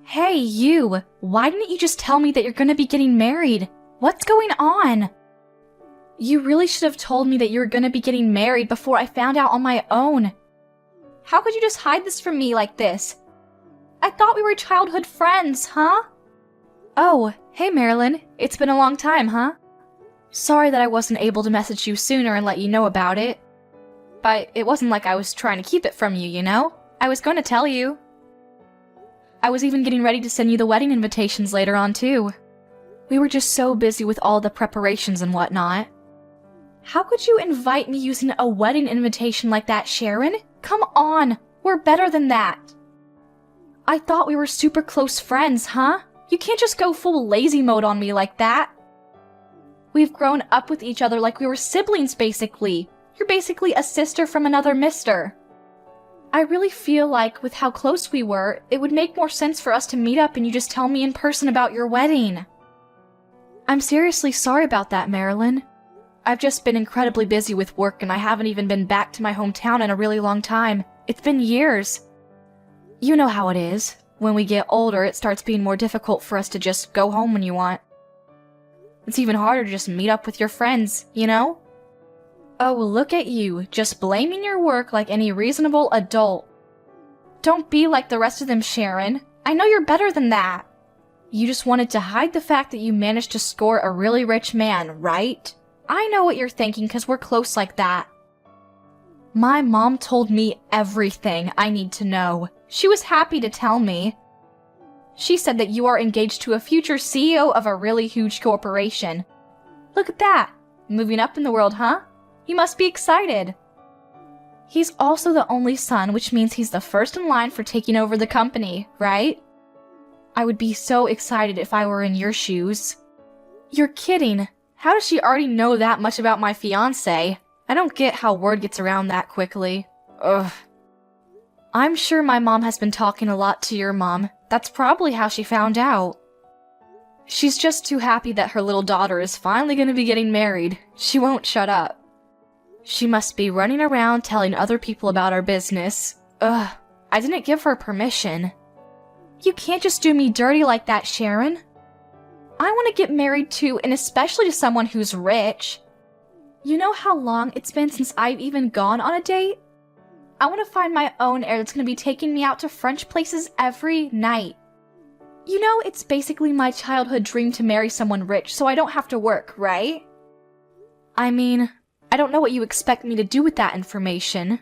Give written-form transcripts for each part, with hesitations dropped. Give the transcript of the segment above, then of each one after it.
Hey, you! Why didn't you just tell me that you're gonna be getting married? What's going on? You really should have told me that you were gonna be getting married before I found out on my own. How could you just hide this from me like this? I thought we were childhood friends, huh? Oh, hey Marilyn. It's been a long time, huh? Sorry that I wasn't able to message you sooner and let you know about it. But it wasn't like I was trying to keep it from you, you know? I was going to tell you. I was even getting ready to send you the wedding invitations later on, too. We were just so busy with all the preparations and whatnot. How could you invite me using a wedding invitation like that, Sharon? Come on, we're better than that. I thought we were super close friends, huh? You can't just go full lazy mode on me like that. We've grown up with each other like we were siblings, basically. You're basically a sister from another mister. I really feel like, with how close we were, it would make more sense for us to meet up and you just tell me in person about your wedding. I'm seriously sorry about that, Marilyn. I've just been incredibly busy with work and I haven't even been back to my hometown in a really long time. It's been years. You know how it is. When we get older, it starts being more difficult for us to just go home when you want. It's even harder to just meet up with your friends, you know? Oh, look at you, just blaming your work like any reasonable adult. Don't be like the rest of them, Sharon. I know you're better than that. You just wanted to hide the fact that you managed to score a really rich man, right? I know what you're thinking because we're close like that. My mom told me everything I need to know. She was happy to tell me. She said that you are engaged to a future CEO of a really huge corporation. Look at that. Moving up in the world, huh? You must be excited. He's also the only son, which means he's the first in line for taking over the company, right? I would be so excited if I were in your shoes. You're kidding. How does she already know that much about my fiancé? I don't get how word gets around that quickly. Ugh. I'm sure my mom has been talking a lot to your mom. That's probably how she found out. She's just too happy that her little daughter is finally going to be getting married. She won't shut up. She must be running around telling other people about our business. Ugh, I didn't give her permission. You can't just do me dirty like that, Sharon. I want to get married too, and especially to someone who's rich. You know how long it's been since I've even gone on a date? I want to find my own heir that's going to be taking me out to French places every night. You know, it's basically my childhood dream to marry someone rich so I don't have to work, right? I mean, I don't know what you expect me to do with that information.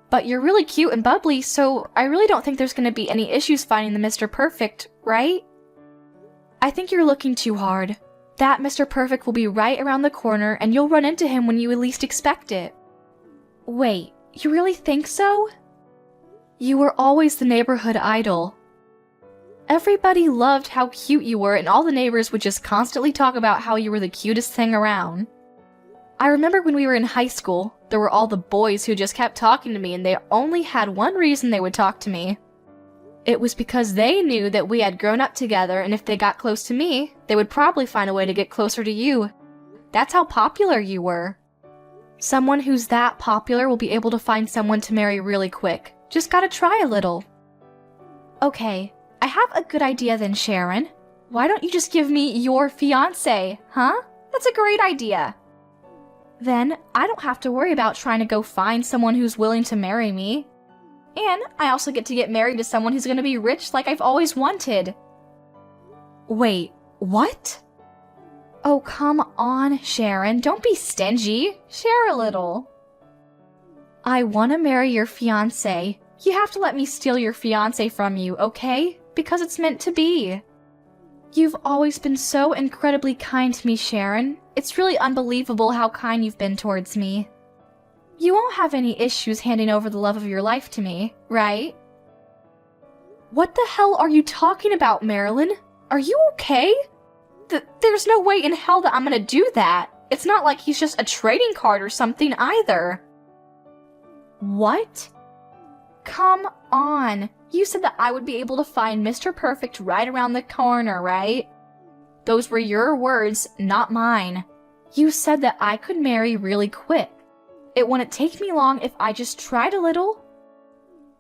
But you're really cute and bubbly, so I really don't think there's going to be any issues finding the Mr. Perfect, right? I think you're looking too hard. That Mr. Perfect will be right around the corner and you'll run into him when you least expect it. Wait, you really think so? You were always the neighborhood idol. Everybody loved how cute you were and all the neighbors would just constantly talk about how you were the cutest thing around. I remember when we were in high school, there were all the boys who just kept talking to me and they only had one reason they would talk to me. It was because they knew that we had grown up together and if they got close to me, they would probably find a way to get closer to you. That's how popular you were. Someone who's that popular will be able to find someone to marry really quick. Just gotta try a little. Okay, I have a good idea then, Sharon. Why don't you just give me your fiancé, huh? That's a great idea. Then I don't have to worry about trying to go find someone who's willing to marry me. And I also get to get married to someone who's going to be rich like I've always wanted. Wait, what? Oh, come on, Sharon. Don't be stingy. Share a little. I want to marry your fiancé. You have to let me steal your fiancé from you, okay? Because it's meant to be. You've always been so incredibly kind to me, Sharon. It's really unbelievable how kind you've been towards me. You won't have any issues handing over the love of your life to me, right? What the hell are you talking about, Marilyn? Are you okay? There's no way in hell that I'm gonna do that. It's not like he's just a trading card or something either. What? Come on. You said that I would be able to find Mr. Perfect right around the corner, right? Those were your words, not mine. You said that I could marry really quick. It wouldn't take me long if I just tried a little.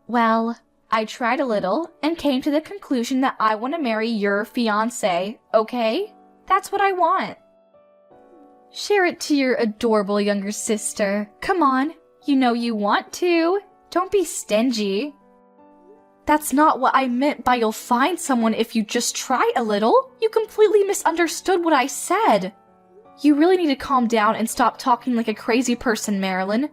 Well, I tried a little and came to the conclusion that I want to marry your fiancé, okay? That's what I want. Share it to your adorable younger sister. Come on, you know you want to. Don't be stingy. That's not what I meant by you'll find someone if you just try a little. You completely misunderstood what I said. You really need to calm down and stop talking like a crazy person, Marilyn.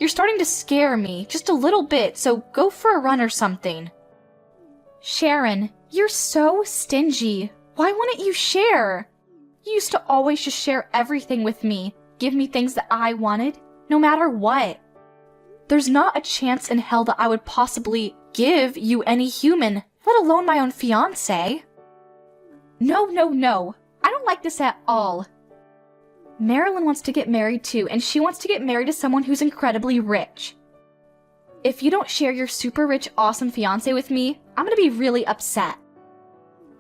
You're starting to scare me, just a little bit, so go for a run or something. Sharon, you're so stingy. Why wouldn't you share? You used to always just share everything with me, give me things that I wanted, no matter what. There's not a chance in hell that I would possibly give you any human, let alone my own fiancé. No, no, no. I don't like this at all. Marilyn wants to get married too, and she wants to get married to someone who's incredibly rich. If you don't share your super rich, awesome fiancé with me, I'm gonna be really upset.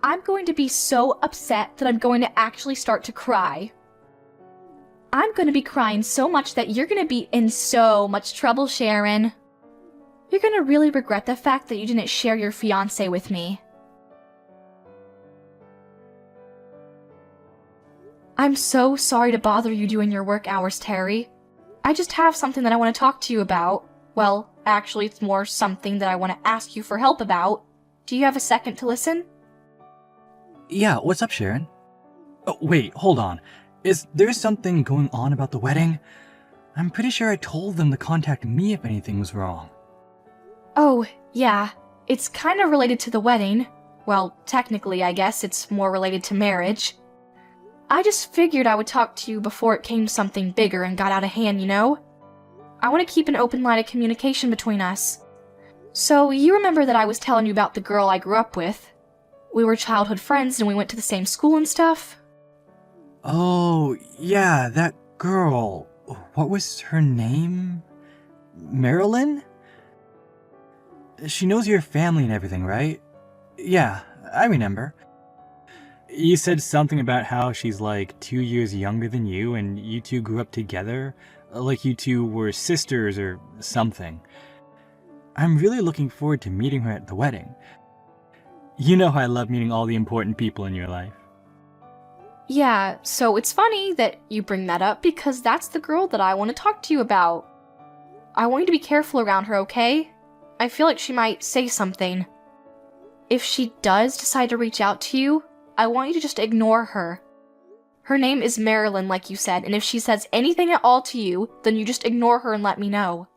I'm going to be so upset that I'm going to actually start to cry. I'm going to be crying so much that you're going to be in so much trouble, Sharon. You're going to really regret the fact that you didn't share your fiancé with me. I'm so sorry to bother you during your work hours, Terry. I just have something that I want to talk to you about. Well, actually, it's more something that I want to ask you for help about. Do you have a second to listen? Yeah, what's up, Sharon? Oh, wait, hold on. Is there something going on about the wedding? I'm pretty sure I told them to contact me if anything was wrong. Oh, yeah. It's kind of related to the wedding. Well, technically, I guess it's more related to marriage. I just figured I would talk to you before it came to something bigger and got out of hand, you know? I want to keep an open line of communication between us. So, you remember that I was telling you about the girl I grew up with? We were childhood friends and we went to the same school and stuff. Oh, yeah, that girl. What was her name? Marilyn? She knows your family and everything, right? Yeah, I remember. You said something about how she's like 2 years younger than you and you two grew up together, like you two were sisters or something. I'm really looking forward to meeting her at the wedding. You know how I love meeting all the important people in your life. Yeah, so it's funny that you bring that up because that's the girl that I want to talk to you about. I want you to be careful around her, okay? I feel like she might say something. If she does decide to reach out to you, I want you to just ignore her. Her name is Marilyn, like you said, and if she says anything at all to you, then you just ignore her and let me know.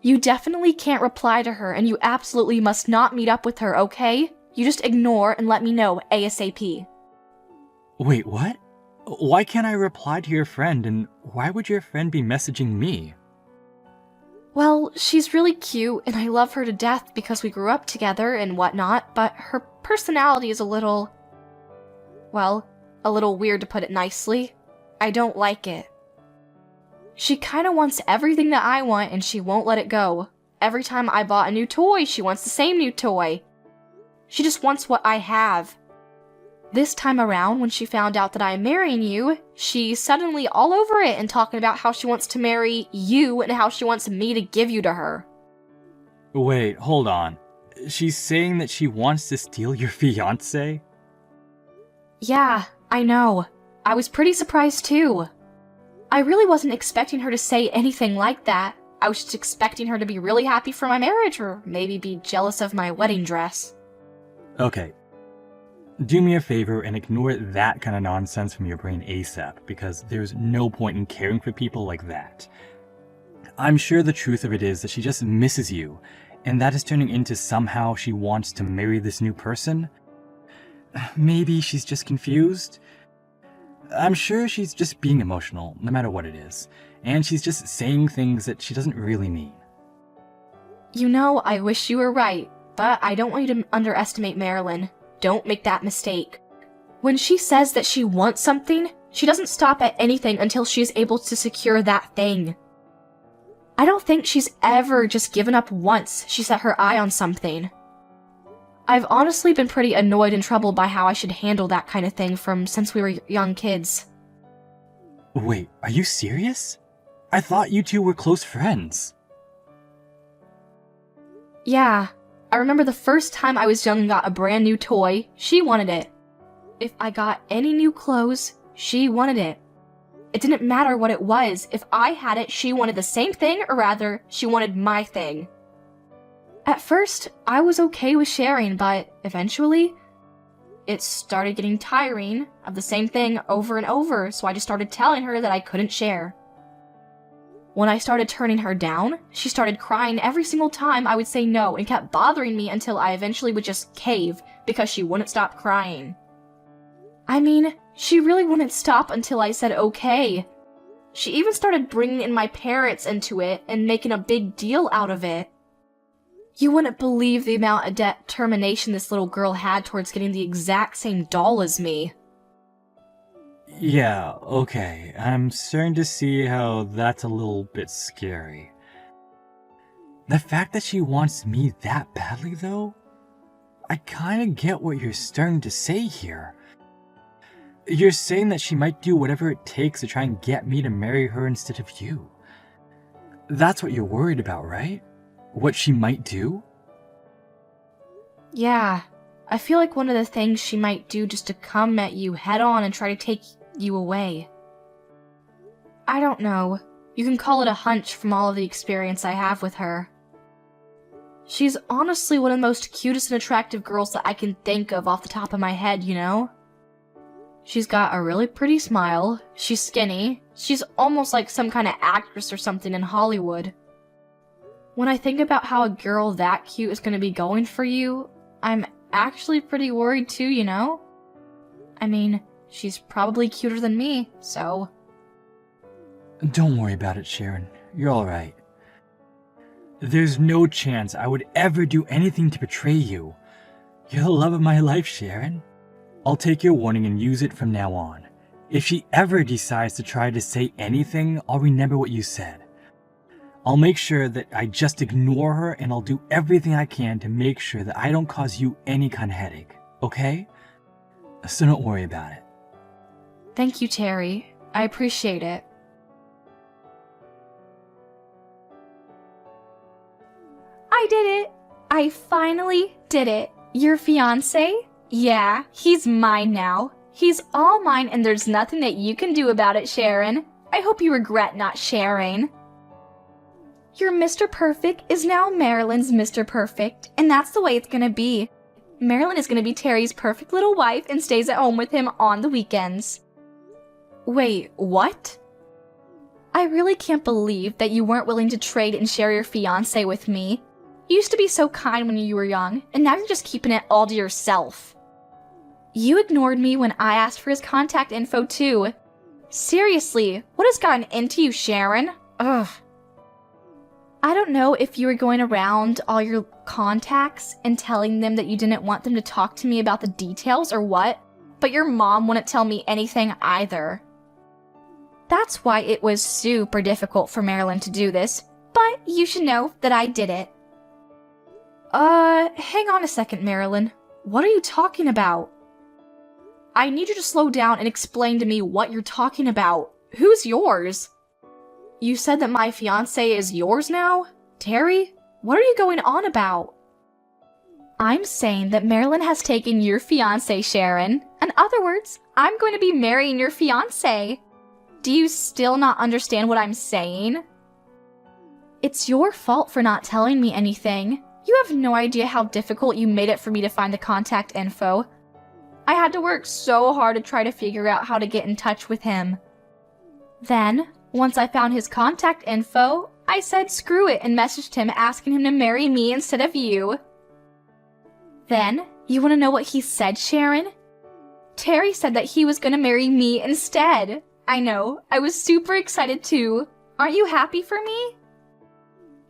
You definitely can't reply to her, and you absolutely must not meet up with her, okay? You just ignore and let me know ASAP. Wait, what? Why can't I reply to your friend, and why would your friend be messaging me? Well, she's really cute, and I love her to death because we grew up together and whatnot, but her personality is a little weird to put it nicely. I don't like it. She kinda wants everything that I want and she won't let it go. Every time I bought a new toy, she wants the same new toy. She just wants what I have. This time around, when she found out that I'm marrying you, she's suddenly all over it and talking about how she wants to marry you and how she wants me to give you to her. Wait, hold on. She's saying that she wants to steal your fiancé? Yeah, I know. I was pretty surprised too. I really wasn't expecting her to say anything like that. I was just expecting her to be really happy for my marriage or maybe be jealous of my wedding dress. Okay. Do me a favor and ignore that kind of nonsense from your brain ASAP, because there's no point in caring for people like that. I'm sure the truth of it is that she just misses you, and that is turning into somehow she wants to marry this new person. Maybe she's just confused. I'm sure she's just being emotional, no matter what it is, and she's just saying things that she doesn't really mean. You know, I wish you were right, but I don't want you to underestimate Marilyn. Don't make that mistake. When she says that she wants something, she doesn't stop at anything until she is able to secure that thing. I don't think she's ever just given up once she set her eye on something. I've honestly been pretty annoyed and troubled by how I should handle that kind of thing since we were young kids. Wait, are you serious? I thought you two were close friends. Yeah, I remember the first time I was young and got a brand new toy, she wanted it. If I got any new clothes, she wanted it. It didn't matter what it was. If I had it, she wanted the same thing, or rather, she wanted my thing. At first, I was okay with sharing, but eventually, it started getting tiring of the same thing over and over, so I just started telling her that I couldn't share. When I started turning her down, she started crying every single time I would say no and kept bothering me until I eventually would just cave because she wouldn't stop crying. I mean, she really wouldn't stop until I said okay. She even started bringing in my parents into it and making a big deal out of it. You wouldn't believe the amount of determination this little girl had towards getting the exact same doll as me. Yeah, okay. I'm starting to see how that's a little bit scary. The fact that she wants me that badly, though? I kinda get what you're starting to say here. You're saying that she might do whatever it takes to try and get me to marry her instead of you. That's what you're worried about, right? What she might do? Yeah, I feel like one of the things she might do just to come at you head on and try to take you away. I don't know. You can call it a hunch from all of the experience I have with her. She's honestly one of the most cutest and attractive girls that I can think of off the top of my head, you know? She's got a really pretty smile, she's skinny, she's almost like some kind of actress or something in Hollywood. When I think about how a girl that cute is gonna be going for you, I'm actually pretty worried too, you know? I mean, she's probably cuter than me, so... Don't worry about it, Sharon. You're alright. There's no chance I would ever do anything to betray you. You're the love of my life, Sharon. I'll take your warning and use it from now on. If she ever decides to try to say anything, I'll remember what you said. I'll make sure that I just ignore her, and I'll do everything I can to make sure that I don't cause you any kind of headache, okay? So don't worry about it. Thank you, Terry. I appreciate it. I did it! I finally did it. Your fiancé? Yeah, he's mine now. He's all mine, and there's nothing that you can do about it, Sharon. I hope you regret not sharing. Your Mr. Perfect is now Marilyn's Mr. Perfect, and that's the way it's gonna be. Marilyn is gonna be Terry's perfect little wife and stays at home with him on the weekends. Wait, what? I really can't believe that you weren't willing to trade and share your fiancé with me. You used to be so kind when you were young, and now you're just keeping it all to yourself. You ignored me when I asked for his contact info too. Seriously, what has gotten into you, Sharon? Ugh. I don't know if you were going around all your contacts and telling them that you didn't want them to talk to me about the details or what, but your mom wouldn't tell me anything either. That's why it was super difficult for Marilyn to do this, but you should know that I did it. Hang on a second, Marilyn. What are you talking about? I need you to slow down and explain to me what you're talking about. Who's yours? You said that my fiancé is yours now? Terry? What are you going on about? I'm saying that Marilyn has taken your fiancé, Sharon. In other words, I'm going to be marrying your fiancé. Do you still not understand what I'm saying? It's your fault for not telling me anything. You have no idea how difficult you made it for me to find the contact info. I had to work so hard to try to figure out how to get in touch with him. Then, once I found his contact info, I said screw it and messaged him asking him to marry me instead of you. Then, you want to know what he said, Sharon? Terry said that he was going to marry me instead. I know, I was super excited too. Aren't you happy for me?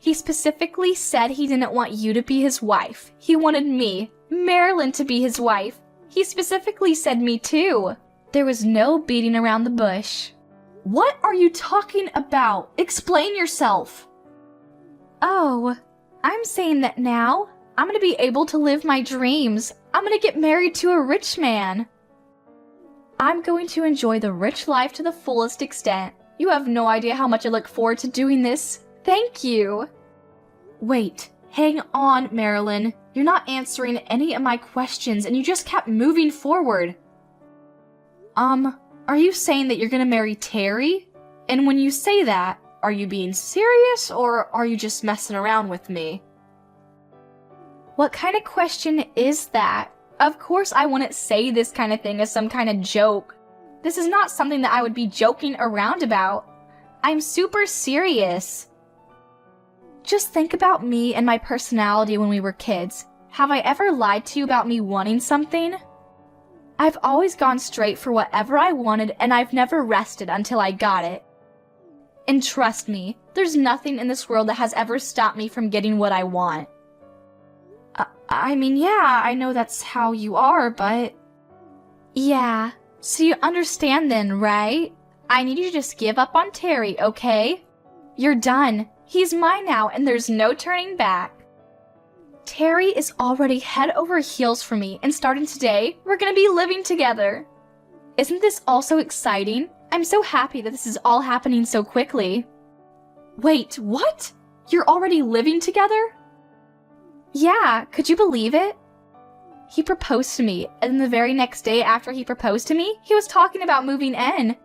He specifically said he didn't want you to be his wife. He wanted me, Marilyn, to be his wife. He specifically said me too. There was no beating around the bush. What are you talking about? Explain yourself. Oh, I'm saying that now I'm going to be able to live my dreams. I'm going to get married to a rich man. I'm going to enjoy the rich life to the fullest extent. You have no idea how much I look forward to doing this. Thank you. Wait, Hang on, Marilyn. You're not answering any of my questions and you just kept moving forward. Are you saying that you're gonna marry Terry? And when you say that, are you being serious or are you just messing around with me? What kind of question is that? Of course I wouldn't say this kind of thing as some kind of joke. This is not something that I would be joking around about. I'm super serious. Just think about me and my personality when we were kids. Have I ever lied to you about me wanting something? I've always gone straight for whatever I wanted and I've never rested until I got it. And trust me, there's nothing in this world that has ever stopped me from getting what I want. I mean, yeah, I know that's how you are, but... Yeah, so you understand then, right? I need you to just give up on Terry, okay? You're done. He's mine now, and there's no turning back. Terry is already head over heels for me, and starting today, we're gonna be living together. Isn't this all so exciting? I'm so happy that this is all happening so quickly. Wait, what? You're already living together? Yeah, could you believe it? He proposed to me, and the very next day after he proposed to me, he was talking about moving in.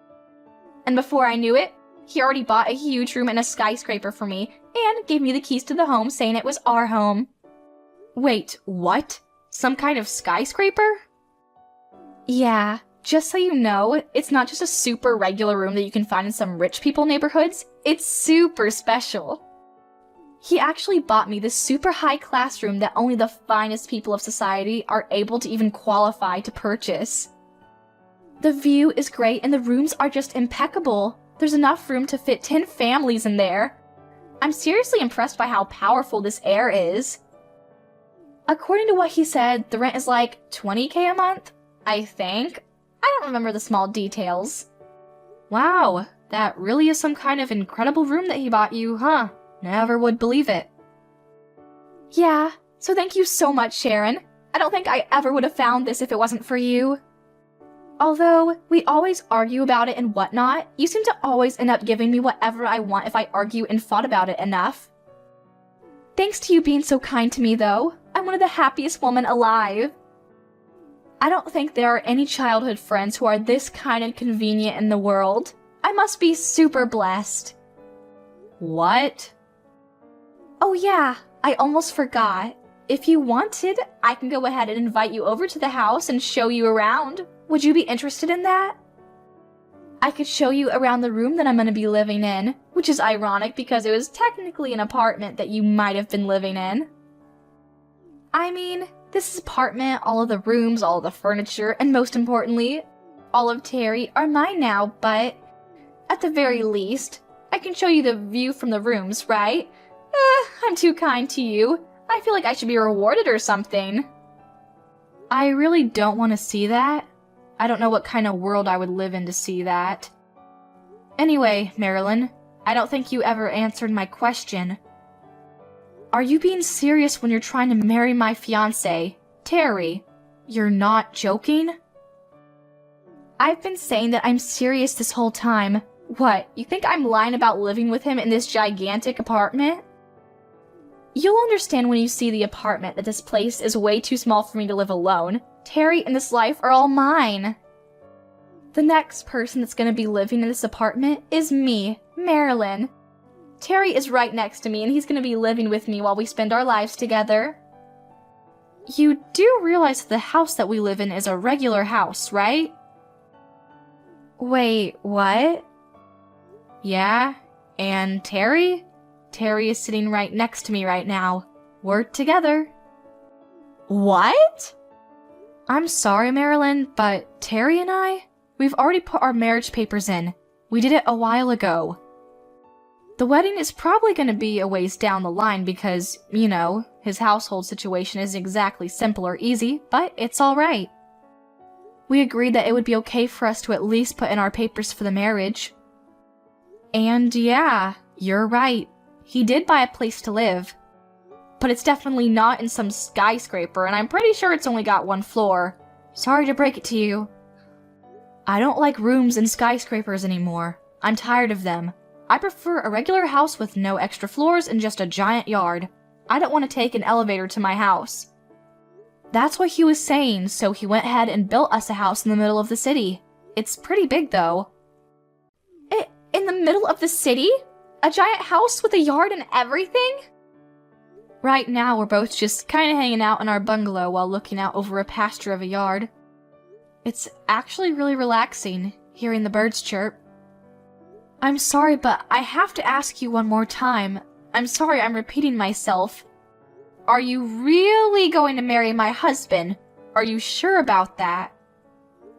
And before I knew it, he already bought a huge room in a skyscraper for me, and gave me the keys to the home saying it was our home. Wait, what? Some kind of skyscraper? Yeah, just so you know, it's not just a super regular room that you can find in some rich people neighborhoods. It's super special. He actually bought me this super high class room that only the finest people of society are able to even qualify to purchase. The view is great and the rooms are just impeccable. There's enough room to fit 10 families in there. I'm seriously impressed by how powerful this air is. According to what he said, the rent is like $20K a month, I think. I don't remember the small details. Wow, that really is some kind of incredible room that he bought you, huh? Never would believe it. Yeah, so thank you so much, Sharon. I don't think I ever would have found this if it wasn't for you. Although we always argue about it and whatnot, you seem to always end up giving me whatever I want if I argue and fought about it enough. Thanks to you being so kind to me, though. I'm one of the happiest women alive. I don't think there are any childhood friends who are this kind and convenient in the world. I must be super blessed. What? Oh yeah, I almost forgot. If you wanted, I can go ahead and invite you over to the house and show you around. Would you be interested in that? I could show you around the room that I'm going to be living in, which is ironic because it was technically an apartment that you might have been living in. I mean, this apartment, all of the rooms, all of the furniture, and most importantly, all of Terry are mine now, but at the very least, I can show you the view from the rooms, right? I'm too kind to you. I feel like I should be rewarded or something. I really don't want to see that. I don't know what kind of world I would live in to see that. Anyway, Marilyn, I don't think you ever answered my question. Are you being serious when you're trying to marry my fiancé, Terry? You're not joking? I've been saying that I'm serious this whole time. What, you think I'm lying about living with him in this gigantic apartment? You'll understand when you see the apartment that this place is way too small for me to live alone. Terry and this life are all mine. The next person that's going to be living in this apartment is me, Marilyn. Terry is right next to me and he's going to be living with me while we spend our lives together. You do realize that the house that we live in is a regular house, right? Wait, what? Yeah, and Terry? Terry is sitting right next to me right now. We're together. What? I'm sorry, Marilyn, but Terry and we've already put our marriage papers in. We did it a while ago. The wedding is probably going to be a ways down the line because, you know, his household situation isn't exactly simple or easy, but it's alright. We agreed that it would be okay for us to at least put in our papers for the marriage. And yeah, you're right. He did buy a place to live. But it's definitely not in some skyscraper, and I'm pretty sure it's only got one floor. Sorry to break it to you. I don't like rooms in skyscrapers anymore. I'm tired of them. I prefer a regular house with no extra floors and just a giant yard. I don't want to take an elevator to my house. That's what he was saying, so he went ahead and built us a house in the middle of the city. It's pretty big, though. In the middle of the city? A giant house with a yard and everything? Right now, we're both just kind of hanging out in our bungalow while looking out over a pasture of a yard. It's actually really relaxing, hearing the birds chirp. I'm sorry, but I have to ask you one more time. I'm sorry I'm repeating myself. Are you really going to marry my husband? Are you sure about that?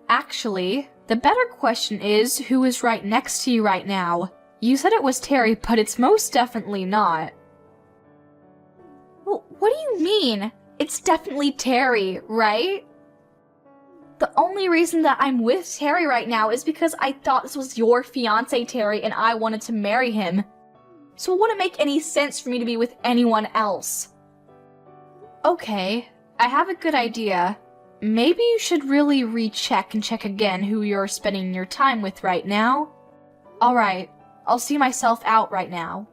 Actually, the better question is, who is right next to you right now? You said it was Terry, but it's most definitely not. Well, what do you mean? It's definitely Terry, right? The only reason that I'm with Terry right now is because I thought this was your fiancé, Terry, and I wanted to marry him. So it wouldn't make any sense for me to be with anyone else. Okay, I have a good idea. Maybe you should really recheck and check again who you're spending your time with right now. Alright, I'll see myself out right now.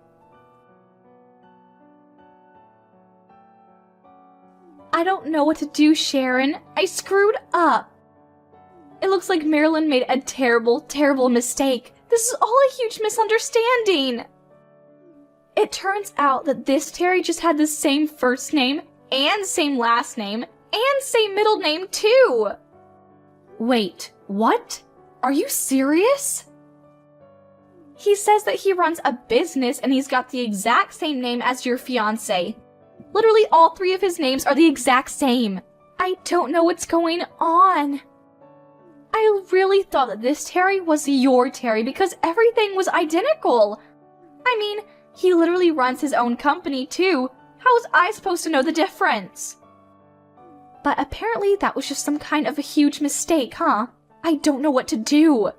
I don't know what to do, Sharon. I screwed up. It looks like Marilyn made a terrible, terrible mistake. This is all a huge misunderstanding. It turns out that this Terry just had the same first name and same last name and same middle name too. Wait, what? Are you serious? He says that he runs a business and he's got the exact same name as your fiancé. Literally all three of his names are the exact same. I don't know what's going on. I really thought that this Terry was your Terry because everything was identical. I mean, he literally runs his own company too. How was I supposed to know the difference? But apparently that was just some kind of a huge mistake, huh? I don't know what to do.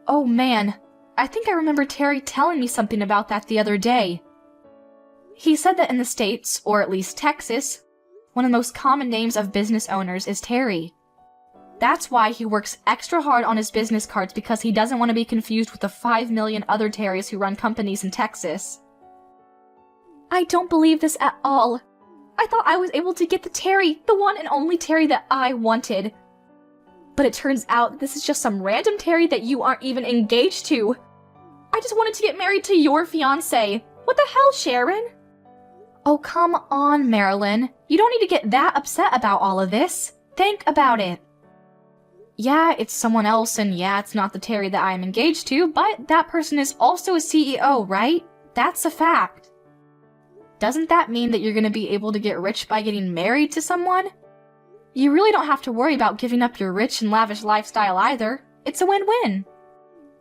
Oh man, I think I remember Terry telling me something about that the other day. He said that in the States, or at least Texas, one of the most common names of business owners is Terry. That's why he works extra hard on his business cards because he doesn't want to be confused with the 5 million other Terrys who run companies in Texas. I don't believe this at all. I thought I was able to get the Terry, the one and only Terry that I wanted. But it turns out this is just some random Terry that you aren't even engaged to. I just wanted to get married to your fiancé. What the hell, Sharon? Oh, come on, Marilyn. You don't need to get that upset about all of this. Think about it. Yeah, it's someone else, and yeah, it's not the Terry that I am engaged to, but that person is also a CEO, right? That's a fact. Doesn't that mean that you're going to be able to get rich by getting married to someone? You really don't have to worry about giving up your rich and lavish lifestyle either. It's a win-win.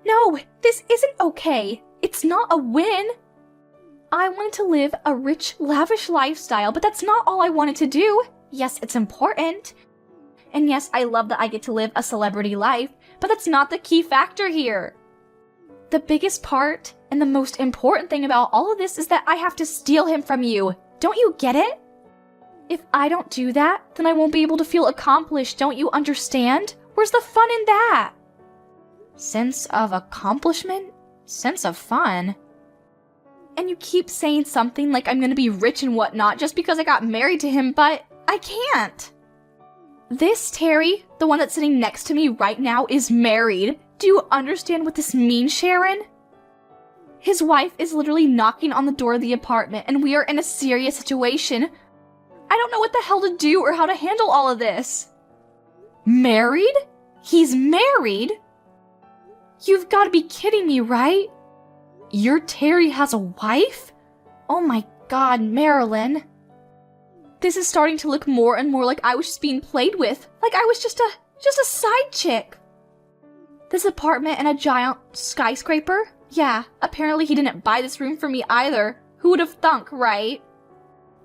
No, this isn't okay. It's not a win. I wanted to live a rich, lavish lifestyle, but that's not all I wanted to do. Yes, it's important. And yes, I love that I get to live a celebrity life, but that's not the key factor here. The biggest part and the most important thing about all of this is that I have to steal him from you. Don't you get it? If I don't do that, then I won't be able to feel accomplished, don't you understand? Where's the fun in that? Sense of accomplishment? Sense of fun? And you keep saying something like I'm gonna be rich and whatnot just because I got married to him, but I can't. This Terry, the one that's sitting next to me right now, is married. Do you understand what this means, Sharon? His wife is literally knocking on the door of the apartment, and we are in a serious situation. I don't know what the hell to do or how to handle all of this. Married? He's married? You've got to be kidding me, right? Your Terry has a wife? Oh my god, Marilyn. This is starting to look more and more like I was just being played with. Like I was just a side chick. This apartment and a giant skyscraper? Yeah, apparently he didn't buy this room for me either. Who would have thunk, right?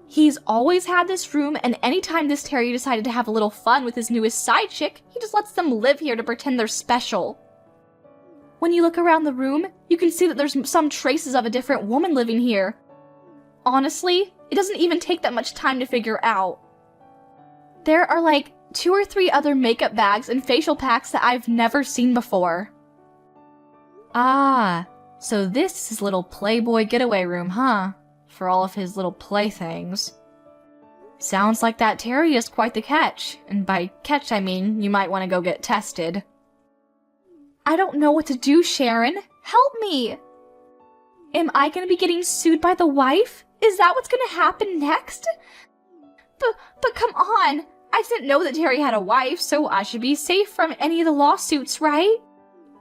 He's always had this room, and anytime this Terry decided to have a little fun with his newest side chick, he just lets them live here to pretend they're special. When you look around the room, you can see that there's some traces of a different woman living here. Honestly, it doesn't even take that much time to figure out. There are like 2 or 3 other makeup bags and facial packs that I've never seen before. Ah, so this is his little Playboy getaway room, huh? for all of his little playthings. Sounds like that Terry is quite the catch, and by catch I mean you might want to go get tested. I don't know what to do, Sharon. Help me! Am I gonna be getting sued by the wife? Is that what's gonna happen next? But come on! I didn't know that Terry had a wife, so I should be safe from any of the lawsuits, right?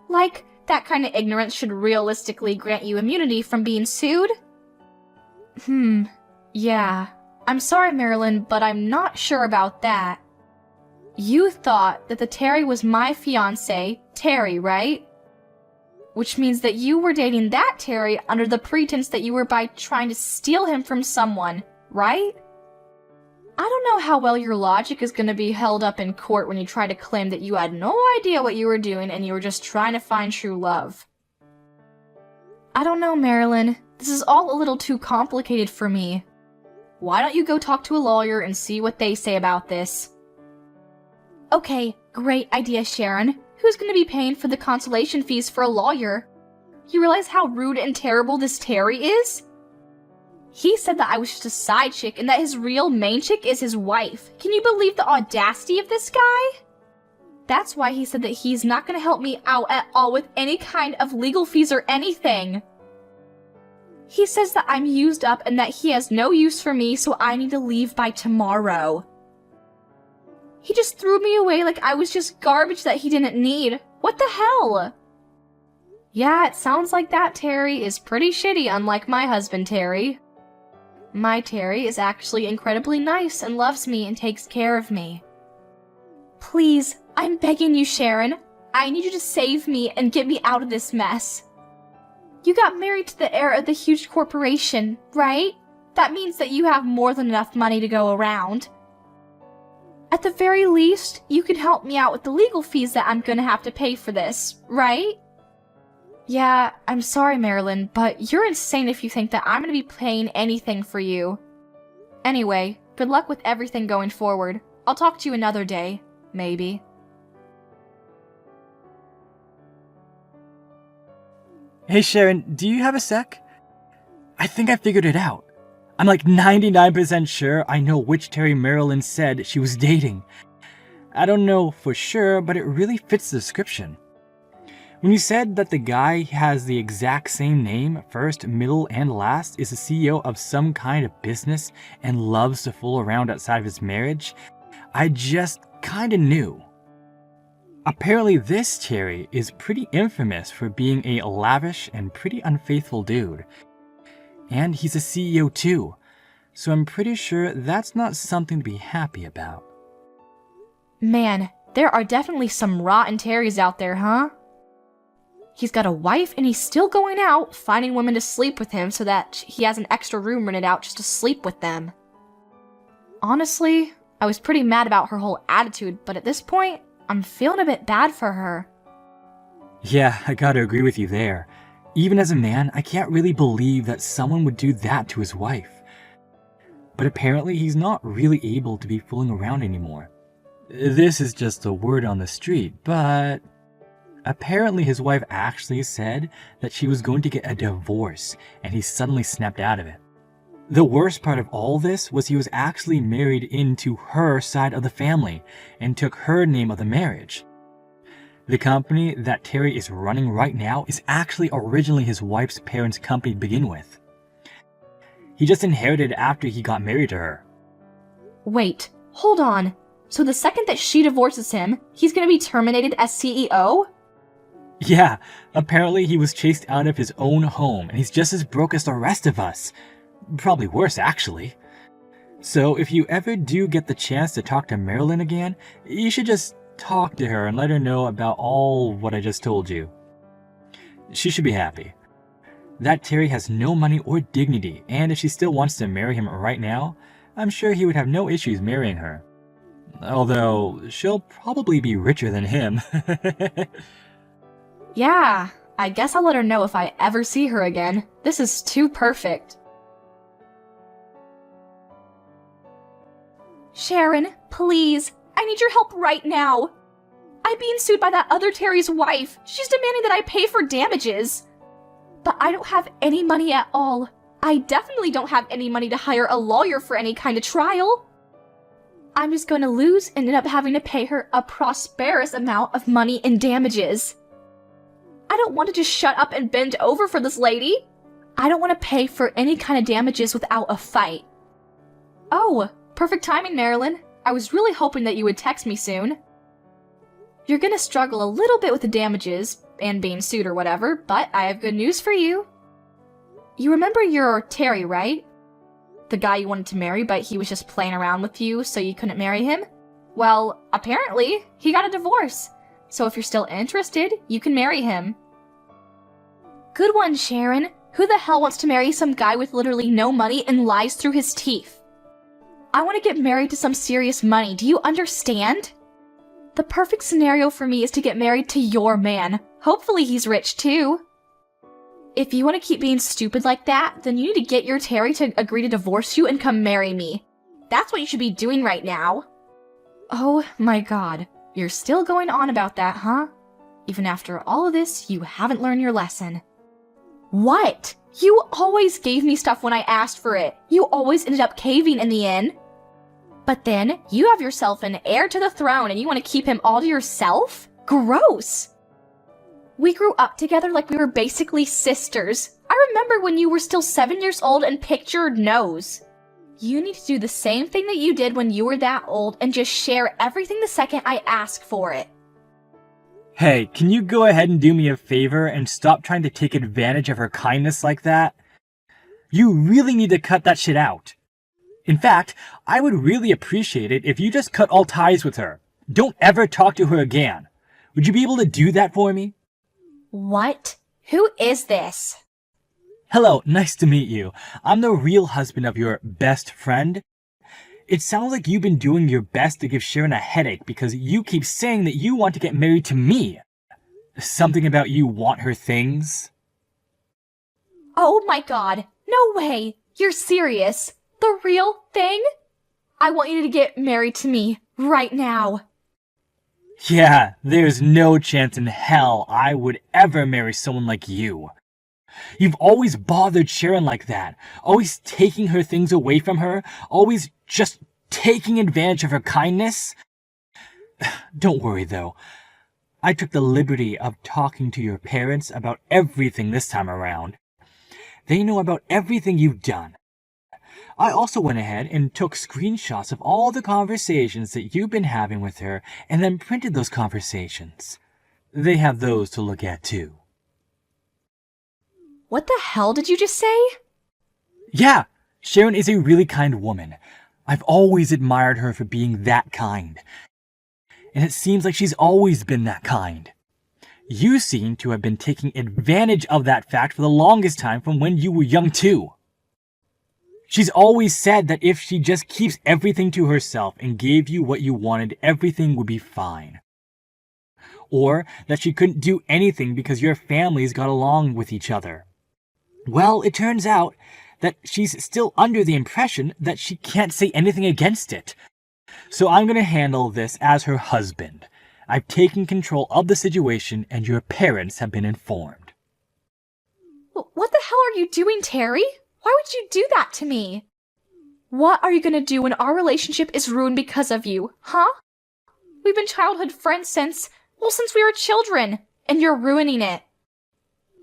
Like, that kind of ignorance should realistically grant you immunity from being sued? Yeah. I'm sorry, Marilyn, but I'm not sure about that. You thought that the Terry was my fiancé, Terry, right? Which means that you were dating that Terry under the pretense that you were by trying to steal him from someone, right? I don't know how well your logic is going to be held up in court when you try to claim that you had no idea what you were doing and you were just trying to find true love. I don't know, Marilyn. This is all a little too complicated for me. Why don't you go talk to a lawyer and see what they say about this? Okay, great idea, Sharon. Who's going to be paying for the consultation fees for a lawyer? You realize how rude and terrible this Terry is? He said that I was just a side chick and that his real main chick is his wife. Can you believe the audacity of this guy? That's why he said that he's not going to help me out at all with any kind of legal fees or anything. He says that I'm used up and that he has no use for me, so I need to leave by tomorrow. He just threw me away like I was just garbage that he didn't need. What the hell? Yeah, it sounds like that Terry is pretty shitty, unlike my husband Terry. My Terry is actually incredibly nice and loves me and takes care of me. Please, I'm begging you, Sharon. I need you to save me and get me out of this mess. You got married to the heir of the huge corporation, right? That means that you have more than enough money to go around. At the very least, you can help me out with the legal fees that I'm gonna have to pay for this, right? Yeah, I'm sorry, Marilyn, but you're insane if you think that I'm gonna be paying anything for you. Anyway, good luck with everything going forward. I'll talk to you another day, maybe. Hey Sharon, do you have a sec? I think I figured it out. I'm like 99% sure I know which Terry Marilyn said she was dating. I don't know for sure, but it really fits the description. When you said that the guy has the exact same name, first, middle, and last, is the CEO of some kind of business and loves to fool around outside of his marriage, I just kinda knew. Apparently this Terry is pretty infamous for being a lavish and pretty unfaithful dude. And he's a CEO too, so I'm pretty sure that's not something to be happy about. Man, there are definitely some rotten Terrys out there, huh? He's got a wife and he's still going out, finding women to sleep with him so that he has an extra room rented out just to sleep with them. Honestly, I was pretty mad about her whole attitude, but at this point, I'm feeling a bit bad for her. Yeah, I gotta agree with you there. Even as a man, I can't really believe that someone would do that to his wife. But apparently he's not really able to be fooling around anymore. This is just a word on the street, but apparently his wife actually said that she was going to get a divorce, and he suddenly snapped out of it. The worst part of all this was he was actually married into her side of the family and took her name of the marriage. The company that Terry is running right now is actually originally his wife's parents' company to begin with. He just inherited it after he got married to her. Wait, hold on. So the second that she divorces him, he's gonna be terminated as CEO? Yeah, apparently he was chased out of his own home and he's just as broke as the rest of us. Probably worse, actually. So if you ever do get the chance to talk to Marilyn again, you should just talk to her and let her know about all what I just told you. She should be happy. That Terry has no money or dignity, and if she still wants to marry him right now, I'm sure he would have no issues marrying her. Although, she'll probably be richer than him. Yeah, I guess I'll let her know if I ever see her again. This is too perfect. Sharon, please, I need your help right now. I'm being sued by that other Terry's wife. She's demanding that I pay for damages. But I don't have any money at all. I definitely don't have any money to hire a lawyer for any kind of trial. I'm just going to lose and end up having to pay her a prosperous amount of money in damages. I don't want to just shut up and bend over for this lady. I don't want to pay for any kind of damages without a fight. Oh, perfect timing, Marilyn. I was really hoping that you would text me soon. You're gonna struggle a little bit with the damages and being sued or whatever, but I have good news for you. You remember your Terry, right? The guy you wanted to marry, but he was just playing around with you so you couldn't marry him? Well, apparently, he got a divorce. So if you're still interested, you can marry him. Good one, Sharon. Who the hell wants to marry some guy with literally no money and lies through his teeth? I want to get married to some serious money, do you understand? The perfect scenario for me is to get married to your man. Hopefully he's rich too. If you want to keep being stupid like that, then you need to get your Terry to agree to divorce you and come marry me. That's what you should be doing right now. Oh my god, you're still going on about that, huh? Even after all of this, you haven't learned your lesson. What? You always gave me stuff when I asked for it. You always ended up caving in the end. But then, you have yourself an heir to the throne and you want to keep him all to yourself? Gross! We grew up together like we were basically sisters. I remember when you were still 7 years old and picked your nose. You need to do the same thing that you did when you were that old and just share everything the second I ask for it. Hey, can you go ahead and do me a favor and stop trying to take advantage of her kindness like that? You really need to cut that shit out. In fact, I would really appreciate it if you just cut all ties with her. Don't ever talk to her again. Would you be able to do that for me? What? Who is this? Hello, nice to meet you. I'm the real husband of your best friend. It sounds like you've been doing your best to give Sharon a headache because you keep saying that you want to get married to me. Something about you want her things? Oh my god, no way! You're serious? The real thing? I want you to get married to me, right now. Yeah, there's no chance in hell I would ever marry someone like you. You've always bothered Sharon like that, always taking her things away from her, always just taking advantage of her kindness. Don't worry though. I took the liberty of talking to your parents about everything this time around. They know about everything you've done. I also went ahead and took screenshots of all the conversations that you've been having with her and then printed those conversations. They have those to look at too. What the hell did you just say? Yeah, Sharon is a really kind woman. I've always admired her for being that kind. And it seems like she's always been that kind. You seem to have been taking advantage of that fact for the longest time from when you were young too. She's always said that if she just keeps everything to herself and gave you what you wanted, everything would be fine. Or that she couldn't do anything because your families got along with each other. Well, it turns out that she's still under the impression that she can't say anything against it. So I'm going to handle this as her husband. I've taken control of the situation and your parents have been informed. What the hell are you doing, Terry? Why would you do that to me? What are you gonna do when our relationship is ruined because of you, huh? We've been childhood friends since we were children, and you're ruining it.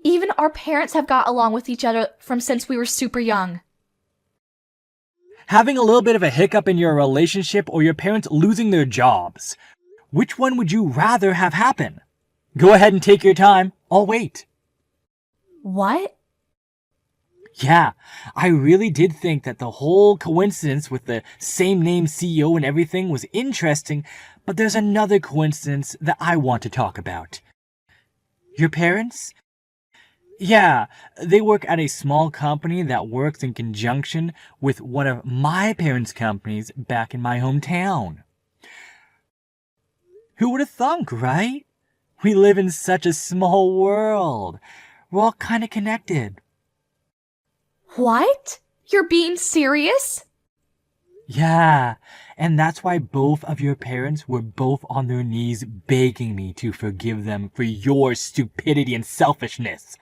Even our parents have got along with each other from since we were super young. Having a little bit of a hiccup in your relationship or your parents losing their jobs. Which one would you rather have happen? Go ahead and take your time. I'll wait. What? Yeah, I really did think that the whole coincidence with the same name CEO and everything was interesting, but there's another coincidence that I want to talk about. Your parents? Yeah, they work at a small company that works in conjunction with one of my parents' companies back in my hometown. Who would have thunk, right? We live in such a small world. We're all kind of connected. What? You're being serious? Yeah, and that's why both of your parents were both on their knees begging me to forgive them for your stupidity and selfishness.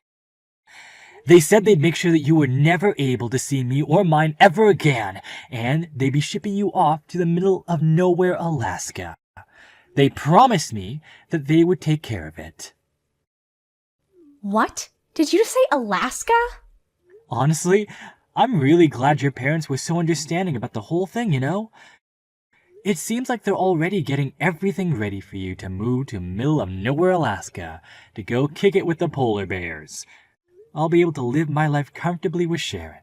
They said they'd make sure that you were never able to see me or mine ever again, and they'd be shipping you off to the middle of nowhere, Alaska. They promised me that they would take care of it. What? Did you just say Alaska? Honestly, I'm really glad your parents were so understanding about the whole thing, you know? It seems like they're already getting everything ready for you to move to middle of nowhere, Alaska, to go kick it with the polar bears. I'll be able to live my life comfortably with Sharon.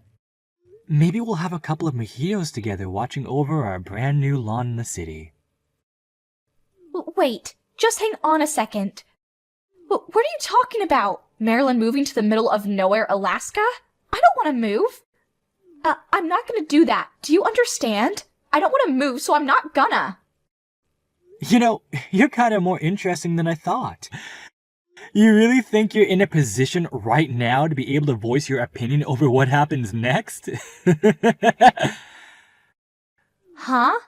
Maybe we'll have a couple of mojitos together watching over our brand new lawn in the city. Wait, just hang on a second. What are you talking about? Marilyn moving to the middle of nowhere, Alaska? I don't want to move. I'm not gonna do that. Do you understand? I don't want to move, so I'm not gonna. You know, you're kind of more interesting than I thought. You really think you're in a position right now to be able to voice your opinion over what happens next? Huh?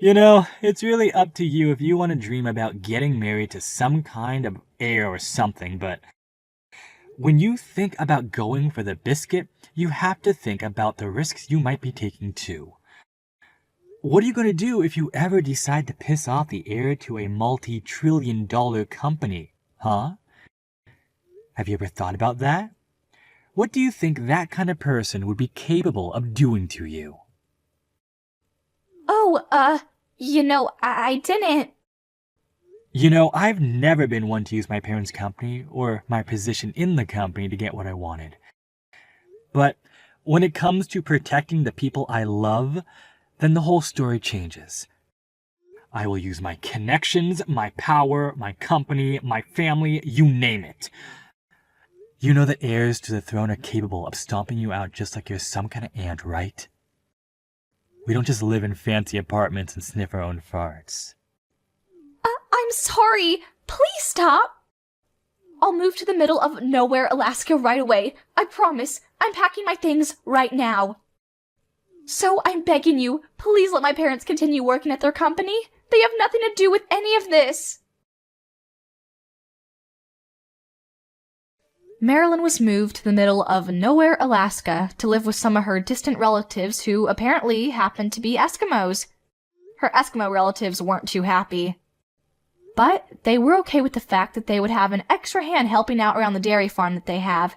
You know, it's really up to you if you want to dream about getting married to some kind of heir or something, but when you think about going for the biscuit, you have to think about the risks you might be taking too. What are you going to do if you ever decide to piss off the heir to a multi-trillion-dollar company, huh? Have you ever thought about that? What do you think that kind of person would be capable of doing to you? Oh, I didn't. You know, I've never been one to use my parents' company or my position in the company to get what I wanted. But when it comes to protecting the people I love, then the whole story changes. I will use my connections, my power, my company, my family, you name it. You know that heirs to the throne are capable of stomping you out just like you're some kind of ant, right? We don't just live in fancy apartments and sniff our own farts. I'm sorry. Please stop. I'll move to the middle of nowhere, Alaska right away. I promise. I'm packing my things right now. So I'm begging you, please let my parents continue working at their company. They have nothing to do with any of this. Marilyn was moved to the middle of nowhere, Alaska, to live with some of her distant relatives who apparently happened to be Eskimos. Her Eskimo relatives weren't too happy. But they were okay with the fact that they would have an extra hand helping out around the dairy farm that they have.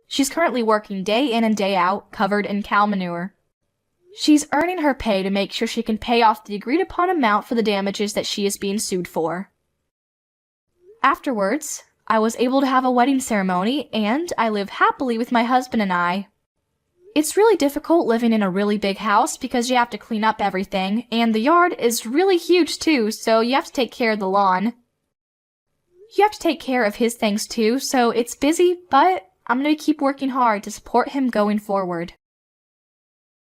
She's currently working day in and day out, covered in cow manure. She's earning her pay to make sure she can pay off the agreed-upon amount for the damages that she is being sued for. Afterwards, I was able to have a wedding ceremony, and I live happily with my husband and I. It's really difficult living in a really big house because you have to clean up everything, and the yard is really huge too, so you have to take care of the lawn. You have to take care of his things too, so it's busy, but I'm going to keep working hard to support him going forward.